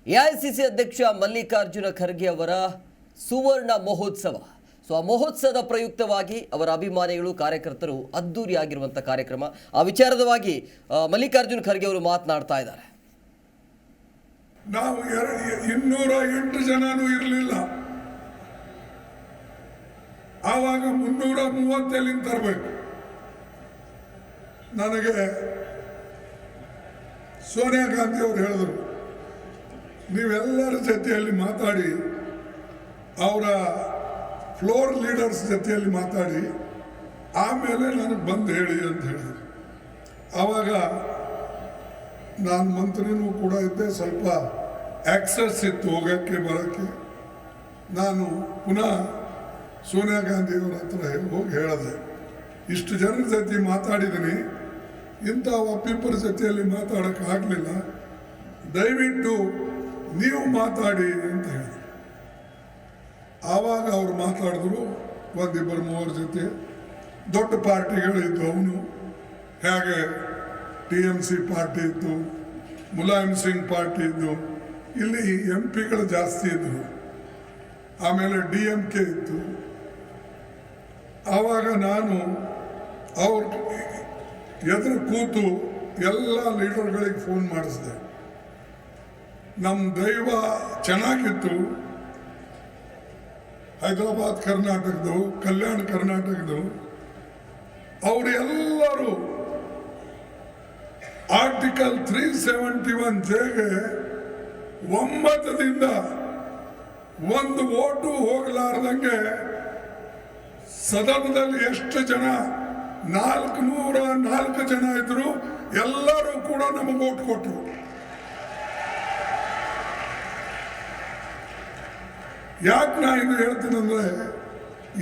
AICC ಅಧ್ಯಕ್ಷ ಮಲ್ಲಿಕಾರ್ಜುನ ಖರ್ಗೆ ಅವರ ಸುವರ್ಣ ಮಹೋತ್ಸವ. ಆ ಮಹೋತ್ಸವದ ಪ್ರಯುಕ್ತವಾಗಿ ಅವರ ಅಭಿಮಾನಿಗಳು ಕಾರ್ಯಕರ್ತರು ಅದ್ದೂರಿಯಾಗಿರುವಂಥ ಕಾರ್ಯಕ್ರಮ. ಆ ವಿಚಾರದವಾಗಿ ಮಲ್ಲಿಕಾರ್ಜುನ ಖರ್ಗೆ ಅವರು ಮಾತನಾಡ್ತಾ ಇದ್ದಾರೆ. ನಾವು 208 ಜನನೂ ಇರಲಿಲ್ಲ, ಆವಾಗ 330 ತರಬೇಕು. ನನಗೆ ಸೋನಿಯಾ ಗಾಂಧಿ ಅವರು ಹೇಳಿದರು, ನೀವೆಲ್ಲರ ಜೊತೆಯಲ್ಲಿ ಮಾತಾಡಿ, ಅವರ ಫ್ಲೋರ್ ಲೀಡರ್ಸ್ ಜೊತೆಯಲ್ಲಿ ಮಾತಾಡಿ, ಆಮೇಲೆ ನನಗೆ ಬಂದು ಹೇಳಿ ಅಂತ ಹೇಳಿದರು. ಆವಾಗ ನಾನು ಮಂತ್ರಿನೂ ಕೂಡ ಇದ್ದೆ, ಸ್ವಲ್ಪ ಆಕ್ಸಸ್ ಇತ್ತು ಹೋಗೋಕ್ಕೆ ಬರೋಕ್ಕೆ. ನಾನು ಪುನಃ ಸೋನಿಯಾ ಗಾಂಧಿಯವರ ಹತ್ರ ಹೋಗಿ ಹೇಳಿದೆ, ಇಷ್ಟು ಜನರ ಜೊತೆ ಮಾತಾಡಿದ್ದೀನಿ, ಇಂಥ ಒಬ್ಬಿಬ್ಬರ ಜೊತೆಯಲ್ಲಿ ಮಾತಾಡೋಕ್ಕಾಗಲಿಲ್ಲ, ದಯವಿಟ್ಟು ನೀವು ಮಾತಾಡಿ ಅಂತ ಹೇಳಿದೆ. ಆವಾಗ ಅವರು ಮಾತಾಡಿದ್ರು, ಒಂದಿಬ್ಬರು ಮೂವರ ಜೊತೆ ದೊಡ್ಡ ಪಾರ್ಟಿಗಳಿದ್ದು. ಅವನು ಹೇಗೆ TMC ಪಾರ್ಟಿ ಇತ್ತು, ಮುಲಾಯಂ ಸಿಂಗ್ ಪಾರ್ಟಿ ಇದ್ದು, ಇಲ್ಲಿ MP ಗಳು ಜಾಸ್ತಿ ಇದ್ದರು, ಆಮೇಲೆ DMK ಇತ್ತು. ಆವಾಗ ನಾನು ಅವ್ರ ಎದುರು ಕೂತು ಎಲ್ಲ ಲೀಡರ್ಗಳಿಗೆ ಫೋನ್ ಮಾಡಿಸಿದೆ. ನಮ್ಮ ದೈವ ಚೆನ್ನಾಗಿತ್ತು, ಹೈದರಾಬಾದ್ ಕರ್ನಾಟಕದ್ದು, ಕಲ್ಯಾಣ ಕರ್ನಾಟಕದ್ದು, ಅವರೆಲ್ಲರೂ ಆರ್ಟಿಕಲ್ 371Jಗೆ ಒಮ್ಮತದಿಂದ ಒಂದು ಓಟು ಹೋಗಲಾರ್ದಂಗೆ ಸದನದಲ್ಲಿ ಎಷ್ಟು ಜನ 404 ಜನ ಇದ್ರು, ಎಲ್ಲರೂ ಕೂಡ ನಮಗೆ ಓಟ್ ಕೊಟ್ಟರು. ಯಾಕೆ ನಾ ಇದು ಹೇಳ್ತೀನಂದ್ರೆ,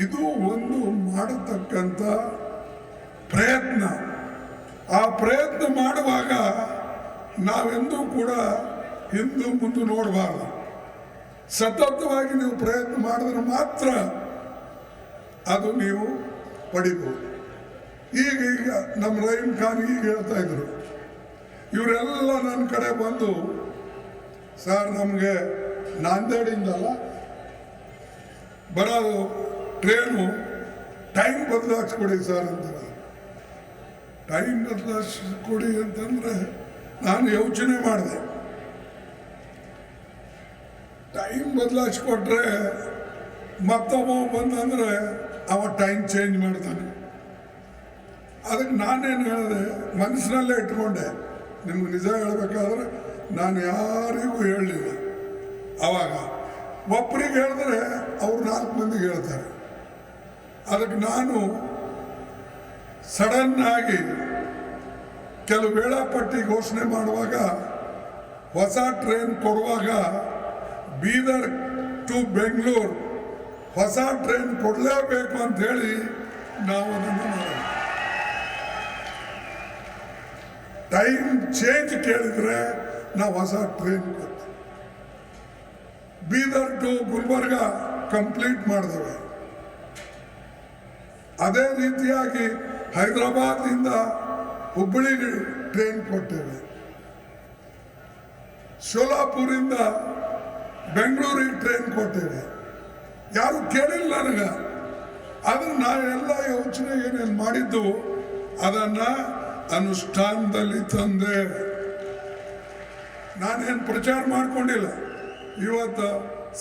ಇದು ಒಂದು ಮಾಡತಕ್ಕಂಥ ಪ್ರಯತ್ನ. ಆ ಪ್ರಯತ್ನ ಮಾಡುವಾಗ ನಾವೆಂದೂ ಕೂಡ ಹಿಂದೆ ಮುಂದೆ ನೋಡಬಾರ್ದು. ಸತತವಾಗಿ ನೀವು ಪ್ರಯತ್ನ ಮಾಡಿದ್ರೆ ಮಾತ್ರ ಅದು ನೀವು ಪಡಿಬೋದು. ಈಗ ನಮ್ಮ ರಹೀಂ ಖಾನ್ ಈಗ ಹೇಳ್ತಾ ಇದ್ರು, ಇವರೆಲ್ಲ ನನ್ನ ಕಡೆ ಬಂದು, ಸರ್ ನಮಗೆ ನಾಂದೇಡಿಂದಲ್ಲ ಬರೋದು ಟ್ರೇನು, ಟೈಮ್ ಬದಲಾಯಿಸ್ಕೊಡಿ ಸರ್ ಅಂತ. ಟೈಮ್ ಬದಲಾಯಿಸ್ಕೊಡಿ ಅಂತಂದ್ರೆ ನಾನು ಯೋಚನೆ ಮಾಡಿದೆ, ಟೈಮ್ ಬದಲಾಯಿಸ್ಕೊಟ್ರೆ ಮತ್ತೊಬ್ಬ ಬಂದಂದ್ರೆ ಅವ ಟೈಮ್ ಚೇಂಜ್ ಮಾಡ್ತಾನೆ. ಅದಕ್ಕೆ ನಾನೇನು ಹೇಳಿದೆ, ಮನಸ್ಸಿನಲ್ಲೇ ಇಟ್ಕೊಂಡೆ. ನಿಮ್ಗೆ ನಿಜ ಹೇಳಬೇಕಾದ್ರೆ ನಾನು ಯಾರಿಗೂ ಹೇಳಲಿಲ್ಲ. ಆವಾಗ ಒಬ್ಬರಿಗೆ ಹೇಳಿದ್ರೆ ಅವ್ರು 4 ಮಂದಿಗೆ ಹೇಳ್ತಾರೆ. ಅದಕ್ಕೆ ನಾನು ಸಡನ್ ಆಗಿ ಕೆಲವು ವೇಳಾಪಟ್ಟಿ ಘೋಷಣೆ ಮಾಡುವಾಗ, ಹೊಸ ಟ್ರೈನ್ ಕೊಡುವಾಗ ಬೀದರ್ ಟು ಬೆಂಗಳೂರು ಹೊಸ ಟ್ರೈನ್ ಕೊಡಲೇಬೇಕು ಅಂತ ಹೇಳಿ ನಾವು ಅದನ್ನು ಮಾಡೋದು. ಟೈಮ್ ಚೇಂಜ್ ಕೇಳಿದ್ರೆ ನಾವು ಹೊಸ ಟ್ರೈನ್ ಕೊಡ್ತೀವಿ. ಬೀದರ್ ಟು ಗುಲ್ಬರ್ಗ ಕಂಪ್ಲೀಟ್ ಮಾಡಿದವೆ. ಅದೇ ರೀತಿಯಾಗಿ ಹೈದರಾಬಾದ್ನಿಂದ ಹುಬ್ಬಳ್ಳಿಗೆ ಟ್ರೈನ್ ಕೊಟ್ಟೇವೆ. ಶೋಲಾಪುರಿಂದ ಬೆಂಗಳೂರಿಗೆ ಟ್ರೈನ್ ಕೊಟ್ಟೇವೆ. ಯಾರು ಕೇಳಿಲ್ಲ ನನಗೆ. ಅದನ್ನು ನಾವೆಲ್ಲ ಯೋಚನೆ ಏನೇನು ಮಾಡಿದ್ದು ಅದನ್ನು ಅನುಷ್ಠಾನದಲ್ಲಿ ತಂದೆ. ನಾನೇನು ಪ್ರಚಾರ ಮಾಡ್ಕೊಂಡಿಲ್ಲ. ಇವತ್ತು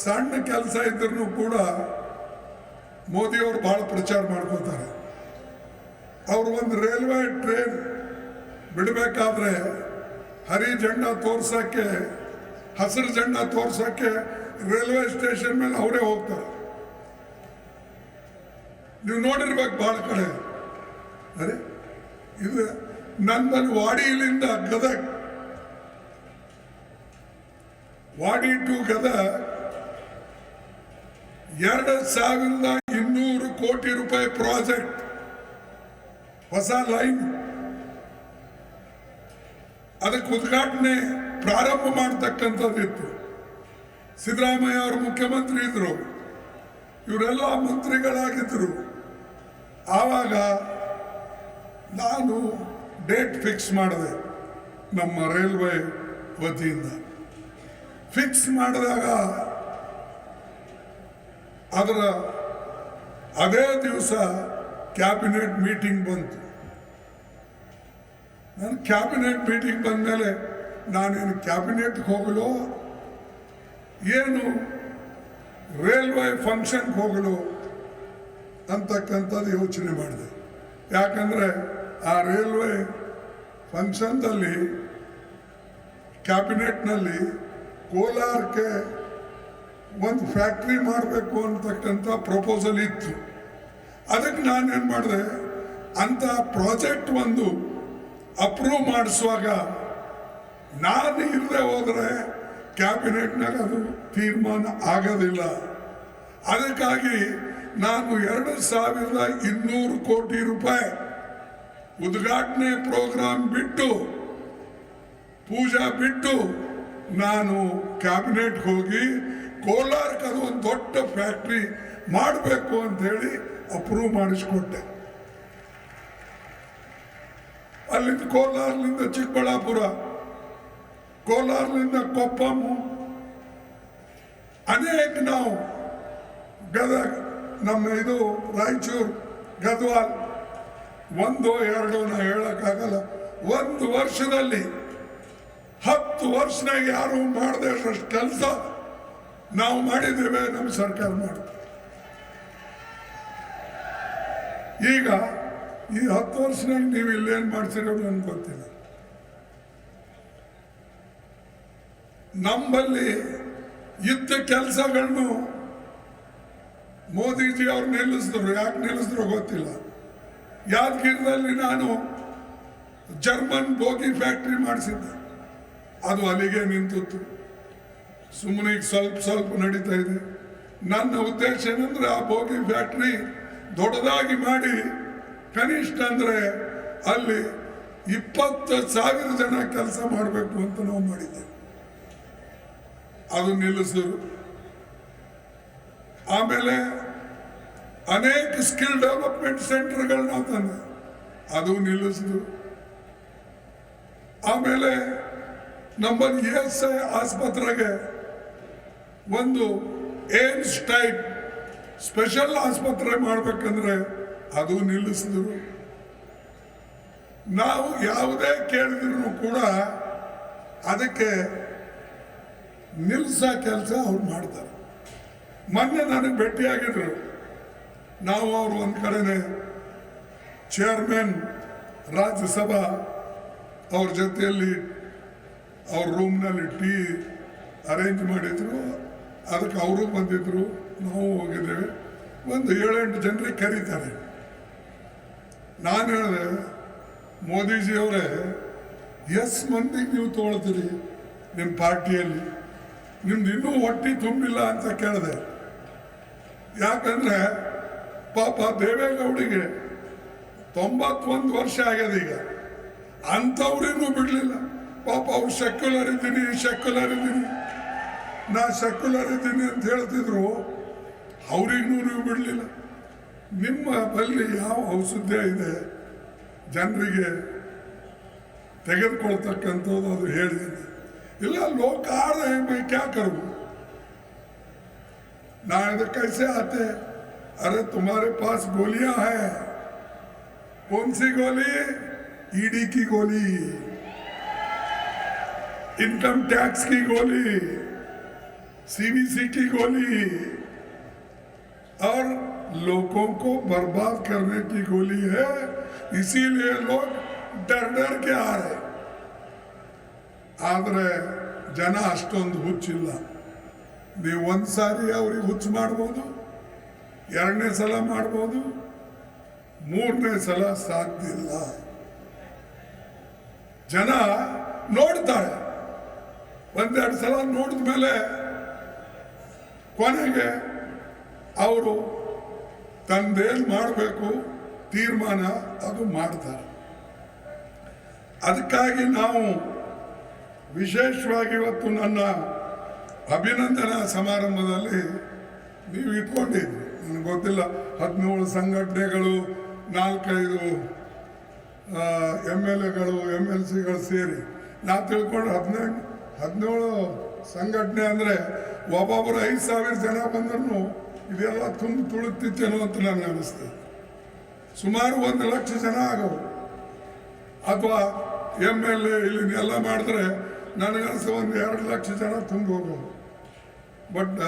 ಸಣ್ಣ ಕೆಲಸ ಇದ್ರೂ ಕೂಡ ಮೋದಿಯವರು ಭಾಳ ಪ್ರಚಾರ ಮಾಡ್ಕೋತಾರೆ. ಅವರು ಒಂದು ರೈಲ್ವೆ ಟ್ರೈನ್ ಬಿಡಬೇಕಾದ್ರೆ ಹರಿ ಜೆಂಡಾ ತೋರ್ಸೋಕ್ಕೆ, ಹಸಿರು ಜೆಂಡಾ ತೋರ್ಸೋಕ್ಕೆ ರೈಲ್ವೆ ಸ್ಟೇಷನ್ ಮೇಲೆ ಅವರೇ ಹೋಗ್ತಾರೆ. ನೀವು ನೋಡಿರ್ಬೇಕು ಭಾಳ ಕಡೆ. ಅರೆ ಇದು ನನ್ನಲ್ಲಿ ವಾಡಿಯಿಂದ ಗದಗ್, ವಾಡಿ ಟು ಗದಗ್ 2200 ಕೋಟಿ ರೂಪಾಯಿ ಪ್ರಾಜೆಕ್ಟ್, ಹೊಸ ಲೈನ್. ಅದಕ್ಕೆ ಉದ್ಘಾಟನೆ ಪ್ರಾರಂಭ ಮಾಡತಕ್ಕಂಥದ್ದಿತ್ತು. ಸಿದ್ದರಾಮಯ್ಯ ಅವರು ಮುಖ್ಯಮಂತ್ರಿ ಇದ್ರು, ಇವರೆಲ್ಲ ಮಂತ್ರಿಗಳಾಗಿದ್ದರು. ಆವಾಗ ನಾನು ಡೇಟ್ ಫಿಕ್ಸ್ ಮಾಡಿದೆ ನಮ್ಮ ರೈಲ್ವೆ ವತಿಯಿಂದ. ಫಿಕ್ಸ್ ಮಾಡಿದಾಗ ಅದರ ಅದೇ ದಿವಸ ಕ್ಯಾಬಿನೆಟ್ ಮೀಟಿಂಗ್ ಬಂತು. ನಾನು ಕ್ಯಾಬಿನೆಟ್ ಮೀಟಿಂಗ್ ಬಂದಮೇಲೆ ನಾನೇನು ಕ್ಯಾಬಿನೆಟ್ಗೆ ಹೋಗಲು ಏನು ರೈಲ್ವೆ ಫಂಕ್ಷನ್ಗೆ ಹೋಗಲು ಅಂತಕ್ಕಂಥದ್ದು ಯೋಚನೆ ಮಾಡಿದೆ. ಯಾಕಂದರೆ ಆ ರೈಲ್ವೆ ಫಂಕ್ಷನ್ದಲ್ಲಿ ಕ್ಯಾಬಿನೆಟ್ನಲ್ಲಿ ಕೋಲಾರಕ್ಕೆ ಒಂದು ಫ್ಯಾಕ್ಟ್ರಿ ಮಾಡಬೇಕು ಅಂತಕ್ಕಂಥ ಪ್ರಪೋಸಲ್ ಇತ್ತು. ಅದಕ್ಕೆ ನಾನೇನು ಮಾಡಿದೆ, ಅಂಥ ಪ್ರಾಜೆಕ್ಟ್ ಒಂದು ಅಪ್ರೂವ್ ಮಾಡಿಸುವಾಗ ನಾನು ಇಲ್ಲದೆ ಹೋದರೆ ಕ್ಯಾಬಿನೆಟ್ನಾಗ ಅದು ತೀರ್ಮಾನ ಆಗೋದಿಲ್ಲ. ಅದಕ್ಕಾಗಿ ನಾನು 2,200 ಕೋಟಿ ರೂಪಾಯಿ ಉದ್ಘಾಟನೆ ಪ್ರೋಗ್ರಾಮ್ ಬಿಟ್ಟು ಪೂಜಾ ಬಿಟ್ಟು ನಾನು ಕ್ಯಾಬಿನೆಟ್ಗೆ ಹೋಗಿ ಕೋಲಾರಕ್ಕೆ ಅದು ಒಂದು ದೊಡ್ಡ ಫ್ಯಾಕ್ಟ್ರಿ ಮಾಡಬೇಕು ಅಂತೇಳಿ ಅಪ್ರೂವ್ ಮಾಡಿಸ್ಕೊಟ್ಟೆ. ಅಲ್ಲಿಂದ ಕೋಲಾರದಿಂದ ಚಿಕ್ಕಬಳ್ಳಾಪುರ, ಕೋಲಾರದಿಂದ ಕೊಪ್ಪಂ, ಅನೇಕ ನಾವು ಗದಗ, ನಮ್ಮ ಇದು ರಾಯಚೂರು, ಗದ್ವಾಲ್, 1 2 ನಾ ಹೇಳಕ್ಕಾಗಲ್ಲ. 1 ವರ್ಷದಲ್ಲಿ 10 ವರ್ಷನಾಗ ಯಾರು ಮಾಡದೆ ಅಷ್ಟು ಕೆಲಸ ನಾವು ಮಾಡಿದ್ದೇವೆ, ನಮ್ಮ ಸರ್ಕಾರ ಮಾಡಿದೆ. ಈಗ ಈ 10 ವರ್ಷನಾಗ ನೀವು ಇಲ್ಲೇನು ಮಾಡ್ತಿರೋ ನನ್ಗೆ ಗೊತ್ತಿಲ್ಲ. ನಮ್ಮಲ್ಲಿ ಇದ್ದ ಕೆಲಸಗಳನ್ನು ಮೋದಿಜಿ ಅವ್ರು ನಿಲ್ಲಿಸಿದ್ರು. ಯಾಕೆ ನಿಲ್ಲಿಸಿದ್ರು ಗೊತ್ತಿಲ್ಲ. ಯಾದಗಿರಿಯಲ್ಲಿ ನಾನು ಜರ್ಮನ್ ಬೋಗಿ ಫ್ಯಾಕ್ಟ್ರಿ ಮಾಡಿಸಿದ್ದೆ, ಅದು ಅಲ್ಲಿಗೆ ನಿಂತಿತ್ತು. ಸುಮ್ಮನೆ ಈಗ ಸ್ವಲ್ಪ ನಡೀತಾ ಇದೆ. ನನ್ನ ಉದ್ದೇಶ ಏನಂದ್ರೆ ಆ ಬೋಗಿ ಫ್ಯಾಕ್ಟ್ರಿ ದೊಡ್ಡದಾಗಿ ಮಾಡಿ ಕನಿಷ್ಠ ಅಂದರೆ ಅಲ್ಲಿ 20,000 ಜನ ಕೆಲಸ ಮಾಡಬೇಕು ಅಂತ ನಾವು ಮಾಡಿದ್ದೇವೆ. ಅದು ನಿಲ್ಲಿಸಿದ್ರು. ಆಮೇಲೆ ಅನೇಕ ಸ್ಕಿಲ್ ಡೆವಲಪ್ಮೆಂಟ್ ಸೆಂಟರ್ಗಳನ್ನ ತಂದೆ, ಅದು ನಿಲ್ಲಿಸಿದ್ರು. ಆಮೇಲೆ ನಮ್ಮಲ್ಲಿ ESI ಆಸ್ಪತ್ರೆಗೆ ಒಂದು ಏಮ್ಸ್ ಟೈಪ್ ಸ್ಪೆಷಲ್ ಆಸ್ಪತ್ರೆ ಮಾಡಬೇಕಂದ್ರೆ ಅದು ನಿಲ್ಲಿಸಿದ್ರು. ನಾವು ಯಾವುದೇ ಕೇಳಿದ್ರು ಕೂಡ ಅದಕ್ಕೆ ನಿಲ್ಲಿಸೋ ಕೆಲಸ ಅವ್ರು ಮಾಡ್ತಾರೆ. ಮೊನ್ನೆ ನನಗೆ ಭೇಟಿಯಾಗಿದ್ರು. ನಾವು ಅವರು ಒಂದು ಕಡೆನೆ ಚೇರ್ಮನ್ ರಾಜ್ಯಸಭಾ ಅವ್ರ ಜೊತೆಯಲ್ಲಿ ಅವ್ರ ರೂಮ್ನಲ್ಲಿ ಟೀ ಅರೇಂಜ್ ಮಾಡಿದ್ರು. ಅದಕ್ಕೆ ಅವರು ಬಂದಿದ್ರು, ನಾವು ಹೋಗಿದ್ದೇವೆ. ಒಂದು 7-8 ಜನರಿಗೆ ಕರೀತಾರೆ. ನಾನು ಹೇಳಿದೆ, ಮೋದಿಜಿಯವರೇ, ಎಷ್ಟು ಮಂದಿಗೆ ನೀವು ತೊಗೊಳ್ತೀರಿ ನಿಮ್ಮ ಪಾರ್ಟಿಯಲ್ಲಿ? ನಿಮ್ದು ಇನ್ನೂ ಹೊಟ್ಟೆ ತುಂಬಿಲ್ಲ ಅಂತ ಕೇಳಿದೆ. ಯಾಕಂದರೆ ಪಾಪ ದೇವೇಗೌಡಿಗೆ 91 ವರ್ಷ ಆಗ್ಯದ ಈಗ. ಅಂಥವ್ರಿನ್ನೂ ಬಿಡಲಿಲ್ಲ. ಪಾಪ ಅವ್ರು ಸೆಕ್ಯುಲರ್ ಇದ್ದೀನಿ ನಾ ಸೆಕ್ಯುಲರ್ ಇದ್ದೀನಿ ಅಂತ ಹೇಳ್ತಿದ್ರು. ಅವ್ರಿಗೂ ನೀವು ಬಿಡಲಿಲ್ಲ. ನಿಮ್ಮ ಬಳಿ ಯಾವ ಔಷಧ್ಯ ಇದೆ ಜನರಿಗೆ ತೆಗೆದುಕೊಳ್ತಕ್ಕಂಥದ್ದು ಅದು ಹೇಳಿದ್ದೀನಿ. ಇಲ್ಲ, ಲೋಕ आ रहे हैं, मैं क्या करूं? ना तो कैसे आते? अरे तुम्हारे पास गोलियां हैं. कौन सी गोली? ईडी की गोली, इनकम टैक्स की गोली, सीवीसी की गोली और लोगों को बर्बाद करने की गोली है. इसीलिए लोग डर के आ रहे. ಆದರೆ ಜನ ಅಷ್ಟೊಂದು ಹುಚ್ಚಿಲ್ಲ. ನೀವು ಒಂದು ಸಾರಿ ಅವ್ರಿಗೆ ಹುಚ್ಚು ಮಾಡ್ಬೋದು, 2ನೇ ಸಲ ಮಾಡ್ಬೋದು, 3ನೇ ಸಲ ಸಾಧ್ಯ ಇಲ್ಲ. ಜನ ನೋಡ್ತಾರೆ. 1-2 ಸಲ ನೋಡಿದ ಮೇಲೆ ಕೊನೆಗೆ ಅವರು ತಂದೇನು ಮಾಡಬೇಕು ತೀರ್ಮಾನ ಅದು ಮಾಡ್ತಾರೆ. ಅದಕ್ಕಾಗಿ ನಾವು ವಿಶೇಷವಾಗಿ ಇವತ್ತು ನನ್ನ ಅಭಿನಂದನಾ ಸಮಾರಂಭದಲ್ಲಿ ನೀವು ಇಟ್ಕೊಂಡಿದ್ರಿ, ನನಗೆ ಗೊತ್ತಿಲ್ಲ, 17 ಸಂಘಟನೆಗಳು, 4-5 MLAಗಳು MLCಗಳು ಸೇರಿ ನಾ ತಿಳ್ಕೊಂಡು 17 ಸಂಘಟನೆ ಅಂದರೆ ಒಬ್ಬೊಬ್ಬರು 5,000 ಜನ ಬಂದ್ರು ಇದೆಲ್ಲ ತುಂಬ ತುಳುತ್ತಿತ್ತೇನೋ ಅಂತ ನನಗೆ ಅನಿಸ್ತದೆ. ಸುಮಾರು 1 ಲಕ್ಷ ಜನ ಆಗವು. ಅಥವಾ MLA ಇಲ್ಲಿ ಎಲ್ಲ ಮಾಡಿದ್ರೆ ನನಗನ್ಸ 1-2 ಲಕ್ಷ ಜನ ತುಂಬ ಹೋಗೋದು. ಬಟ್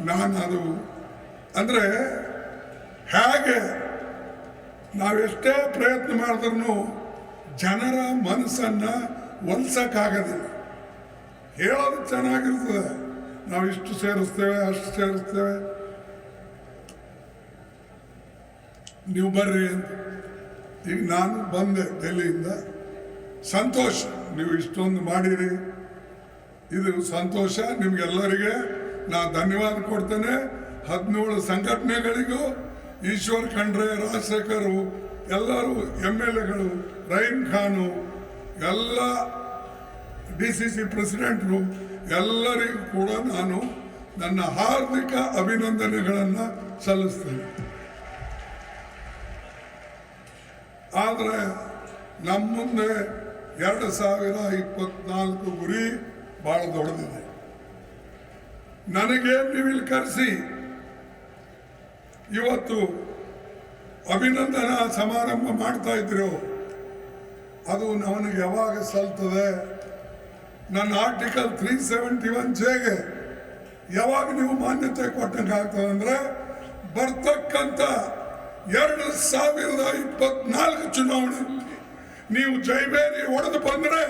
ನಾನು ಅದು ಅಂದರೆ ಹೇಗೆ ನಾವೆಷ್ಟೇ ಪ್ರಯತ್ನ ಮಾಡಿದ್ರೂ ಜನರ ಮನಸ್ಸನ್ನು ಒಲಿಸೋಕ್ಕಾಗೋದಿಲ್ಲ. ಹೇಳೋದು ಚೆನ್ನಾಗಿರ್ತದೆ, ನಾವು ಇಷ್ಟು ಸೇರಿಸ್ತೇವೆ ಅಷ್ಟು ಸೇರಿಸ್ತೇವೆ, ನೀವು ಬರ್ರಿ ಅಂತ. ಈಗ ನಾನು ಬಂದೆ ಡೆಲ್ಲಿಯಿಂದ, ಸಂತೋಷ ನೀವು ಇಷ್ಟೊಂದು ಮಾಡಿರಿ, ಇದು ಸಂತೋಷ. ನಿಮ್ಗೆಲ್ಲರಿಗೆ ನಾನು ಧನ್ಯವಾದ ಕೊಡ್ತೇನೆ. 17 ಸಂಘಟನೆಗಳಿಗೂ, ಈಶ್ವರ್ ಖಂಡ್ರೆ, ರಾಜಶೇಖರ್, ಎಲ್ಲರೂ MLAಗಳು, ರಹೀಂ ಖಾನು, ಎಲ್ಲ DCC ಪ್ರೆಸಿಡೆಂಟ್ರು, ಎಲ್ಲರಿಗೂ ಕೂಡ ನಾನು ನನ್ನ ಹಾರ್ದಿಕ ಅಭಿನಂದನೆಗಳನ್ನು ಸಲ್ಲಿಸ್ತೇನೆ. ಆದರೆ ನಮ್ಮ ಮುಂದೆ 2024 ಗುರಿ ಭಾಳ ದೊಡ್ಡದಿದೆ. ನನಗೆ ನೀವು ಇಲ್ಲಿ ಕರೆಸಿ ಇವತ್ತು ಅಭಿನಂದನಾ ಸಮಾರಂಭ ಮಾಡ್ತಾ ಇದ್ರು, ಅದು ನನಗೆ ಯಾವಾಗ ಸಲ್ತದೆ? ನನ್ನ ಆರ್ಟಿಕಲ್ 371Jಗೆ ಯಾವಾಗ ನೀವು ಮಾನ್ಯತೆ ಕೊಟ್ಟಂಗೆ ಆಗ್ತದೆ ಅಂದರೆ ಬರ್ತಕ್ಕಂಥ 2024 ಚುನಾವಣೆಯಲ್ಲಿ ನೀವು ಜೈಬೇರಿ ಹೊಡೆದು ಬಂದರೆ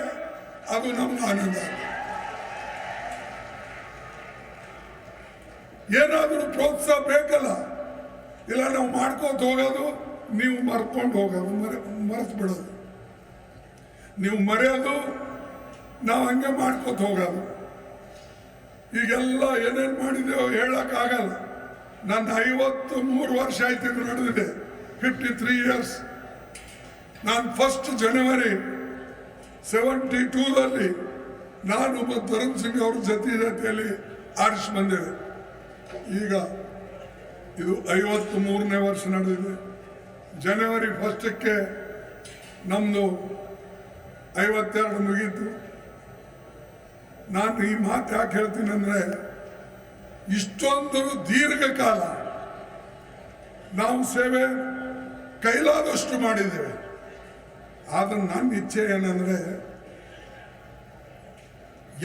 ಅದು ನಮ್ಗೆ ಆನಂದ. ಏನಾದರೂ ಪ್ರೋತ್ಸಾಹ ಬೇಕಲ್ಲ, ಇಲ್ಲ ನಾವು ಮಾಡ್ಕೋತ ಹೋಗೋದು, ನೀವು ಮರ್ಕೊಂಡು ಹೋಗೋದು, ಮರೆತು ಬಿಡೋದು, ನೀವು ಮರೆಯೋದು, ನಾವು ಹಂಗೆ ಮಾಡ್ಕೋತ ಹೋಗೋದು. ಈಗೆಲ್ಲ ಏನೇನು ಮಾಡಿದೆವೋ ಹೇಳೋಕ್ಕಾಗಲ್ಲ. ನನ್ನ 53 ವರ್ಷ ಆಯ್ತಿದ್ದು ನಡೆದಿದೆ, 53 ಇಯರ್ಸ್. ನಾನು ಫಸ್ಟ್ ಜನವರಿ 72ರಲ್ಲಿ ನಾನು ಮತ್ತು ಧರ್ಮ್ ಸಿಂಗ್ ಅವ್ರ ಜೊತೆಯಲ್ಲಿ ಆರಿಸಿ ಬಂದಿದೆ. ಈಗ ಇದು 53ನೇ ವರ್ಷ ನಡೆದಿದೆ. ಜನವರಿ 1ಕ್ಕೆ ನಮ್ಮದು 52 ಮುಗೀತು. ನಾನು ಈ ಮಾತು ಯಾಕೆ ಹೇಳ್ತೀನಿ ಅಂದರೆ, ಇಷ್ಟೊಂದು ದೀರ್ಘಕಾಲ ನಾವು ಸೇವೆ ಕೈಲಾದಷ್ಟು ಮಾಡಿದ್ದೇವೆ. ಆದರೆ ನನ್ನ ಇಚ್ಛೆ ಏನಂದರೆ,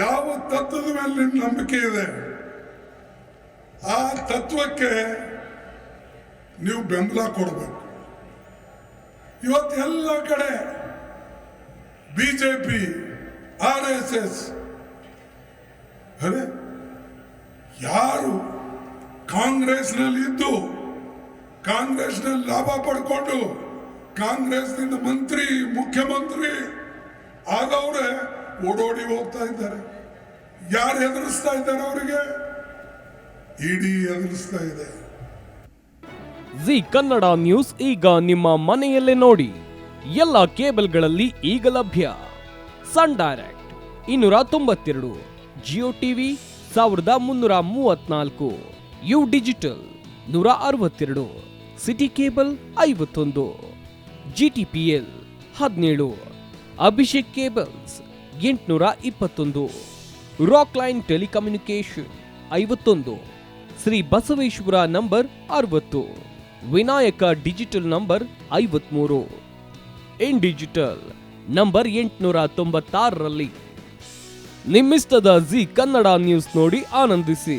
ಯಾವ ತತ್ವದ ಮೇಲೆ ನಿಮ್ಮ ನಂಬಿಕೆ ಇದೆ ಆ ತತ್ವಕ್ಕೆ ನೀವು ಬೆಂಬಲ ಕೊಡಬೇಕು. ಇವತ್ತು ಎಲ್ಲ ಕಡೆ BJP, RSS, ಅರೆ ಯಾರು ಕಾಂಗ್ರೆಸ್ನಲ್ಲಿ ಇದ್ದು ಕಾಂಗ್ರೆಸ್ನಲ್ಲಿ ಲಾಭ ಪಡ್ಕೊಂಡು ಕಾಂಗ್ರೆಸ್ನಿಂದ ಮಂತ್ರಿ, ಮುಖ್ಯಮಂತ್ರಿ ಆದವರೇ ಓಡೋಡಿ ಹೋಗ್ತಾ ಇದ್ದಾರೆ. ಯಾರು ಎದುರಿಸ್ತಾ ಇದ್ದಾರೆ? ಅವರಿಗೆ ಇಡೀ ಎದುರಿಸ್ತಾ ಇದೆ. ಜಿ ಕನ್ನಡ ನ್ಯೂಸ್ ಈಗ ನಿಮ್ಮ ಮನೆಯಲ್ಲೇ ನೋಡಿ. ಎಲ್ಲ ಕೇಬಲ್ಗಳಲ್ಲಿ ಈಗ ಲಭ್ಯ. Sun Direct 292, Jio TV 1334, U Digital 162, City Cable 51, GTPL 17, Abhishek cables 821, Rock Line telecommunication 51, Shri Basaveshwara number 60, Vinayaka digital number 53, in digital number 896ರಲ್ಲಿ. ನಿಮ್ಮಿಸ್ತದ ಜಿ ಕನ್ನಡ ನ್ಯೂಸ್ ನೋಡಿ ಆನಂದಿಸಿ.